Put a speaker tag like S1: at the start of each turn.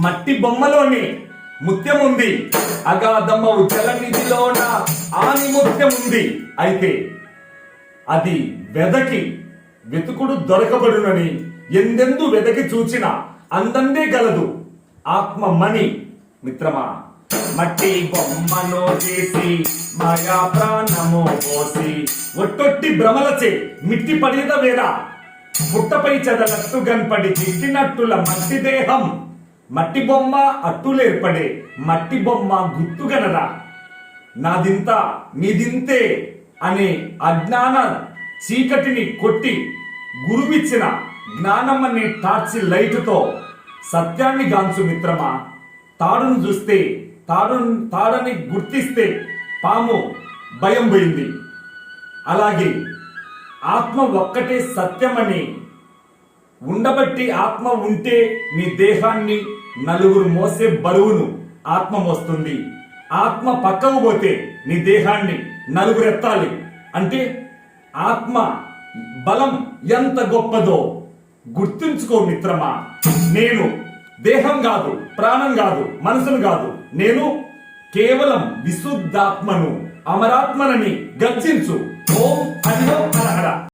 S1: మట్టి బొమ్మలోని ముత్యం ఉంది, అగాధమౌ జలనిధిలోన ఆని ముత్యం ఉంది. అయితే అది వెతుకుడు దొరకబడునని ఎందెందు వెదకి చూచిన అందందే గలదు ఆత్మ మణి. మిత్రమా, మట్టి బొమ్మను చేసి మాయా ప్రాణము పోసి ఒట్టొట్టి భ్రమలచే మిట్టి పడిద వేరా పుట్టపై చెదలట్టు గన్పడి చిట్టినట్టుల మట్టి దేహం. మట్టి బొమ్మ అట్టులేర్పడే మట్టి బొమ్మ గుర్తుగనరా. నాదింత నీదింతే అనే అజ్ఞాన చీకటిని కొట్టి గురువిచ్చిన జ్ఞానం అనే టార్చి లైటుతో సత్యాన్ని గాంచు మిత్రమా. తాడును చూస్తే తాడని గుర్తిస్తే పాము భయం పోయింది. అలాగే ఆత్మ ఒక్కటే సత్యమని ఉండబట్టి ఆత్మ ఉంటే నీ దేహాన్ని నలుగురు మోసే బరువును ఆత్మ మోస్తుంది. ఆత్మ పక్కకు పోతే నీ దేహాన్ని నలుగురు ఎత్తాలి. అంటే ఆత్మ బలం ఎంత గొప్పదో గుర్తుంచుకో మిత్రమా. నేను దేహం కాదు, ప్రాణం కాదు, మనసును కాదు, నేను కేవలం విశుద్ధాత్మను, అమరాత్మనని గర్జించు. ఓం హరి ఓం హర హర.